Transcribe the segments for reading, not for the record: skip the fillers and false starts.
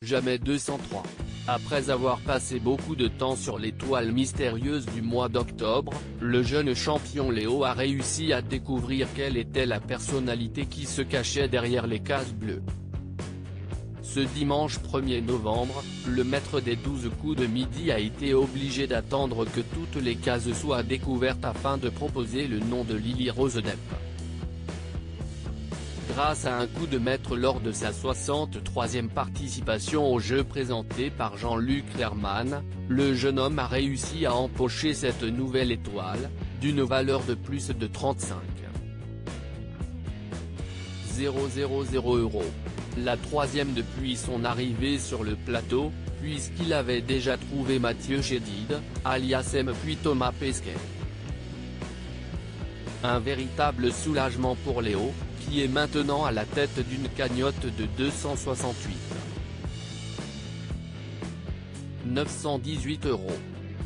jamais 203. Après avoir passé beaucoup de temps sur l'étoile mystérieuse du mois d'octobre, le jeune champion Léo a réussi à découvrir quelle était la personnalité qui se cachait derrière les cases bleues. Ce dimanche 1er novembre, le maître des 12 coups de midi a été obligé d'attendre que toutes les cases soient découvertes afin de proposer le nom de Lily Rose Depp. Grâce à un coup de maître lors de sa 63e participation au jeu présenté par Jean-Luc Lerman, le jeune homme a réussi à empocher cette nouvelle étoile, d'une valeur de plus de 35 000 €. La troisième depuis son arrivée sur le plateau, puisqu'il avait déjà trouvé Mathieu Chédid, alias M puis Thomas Pesquet. Un véritable soulagement pour Léo, qui est maintenant à la tête d'une cagnotte de 268 918 €.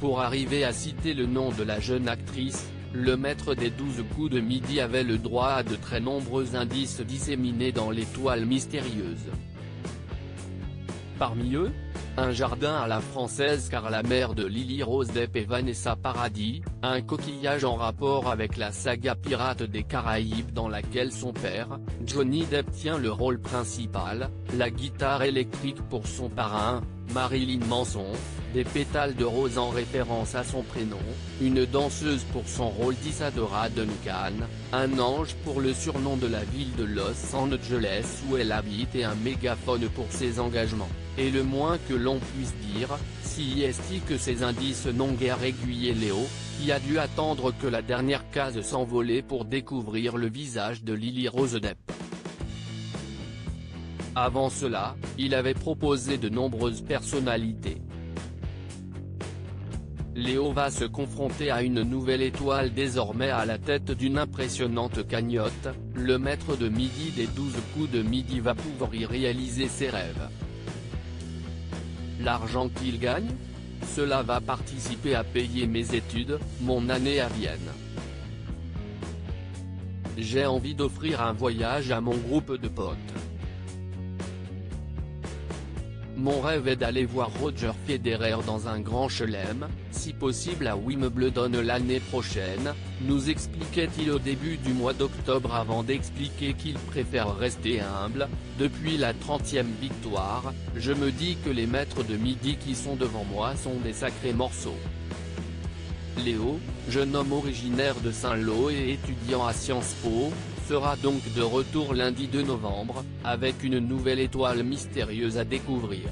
Pour arriver à citer le nom de la jeune actrice, le maître des 12 coups de midi avait le droit à de très nombreux indices disséminés dans l'étoile mystérieuse. Parmi eux, un jardin à la française car la mère de Lily Rose Depp est Vanessa Paradis, un coquillage en rapport avec la saga Pirates des Caraïbes dans laquelle son père, Johnny Depp tient le rôle principal, la guitare électrique pour son parrain, Marilyn Manson, des pétales de rose en référence à son prénom, une danseuse pour son rôle d'Isadora Duncan, un ange pour le surnom de la ville de Los Angeles où elle habite et un mégaphone pour ses engagements. Et le moins que l'on puisse dire, si est que ces indices n'ont guère aiguillé Léo, qui a dû attendre que la dernière case s'envolait pour découvrir le visage de Lily Rose Depp. Avant cela, il avait proposé de nombreuses personnalités. Léo va se confronter à une nouvelle étoile désormais à la tête d'une impressionnante cagnotte, le maître de midi des 12 coups de midi va pouvoir y réaliser ses rêves. L'argent qu'il gagne ? Cela va participer à payer mes études, mon année à Vienne. J'ai envie d'offrir un voyage à mon groupe de potes. Mon rêve est d'aller voir Roger Federer dans un grand chelem, si possible à Wimbledon l'année prochaine, nous expliquait-il au début du mois d'octobre avant d'expliquer qu'il préfère rester humble. Depuis la 30e victoire, je me dis que les maîtres de midi qui sont devant moi sont des sacrés morceaux. Léo, jeune homme originaire de Saint-Lô et étudiant à Sciences Po, sera donc de retour lundi 2 novembre, avec une nouvelle étoile mystérieuse à découvrir.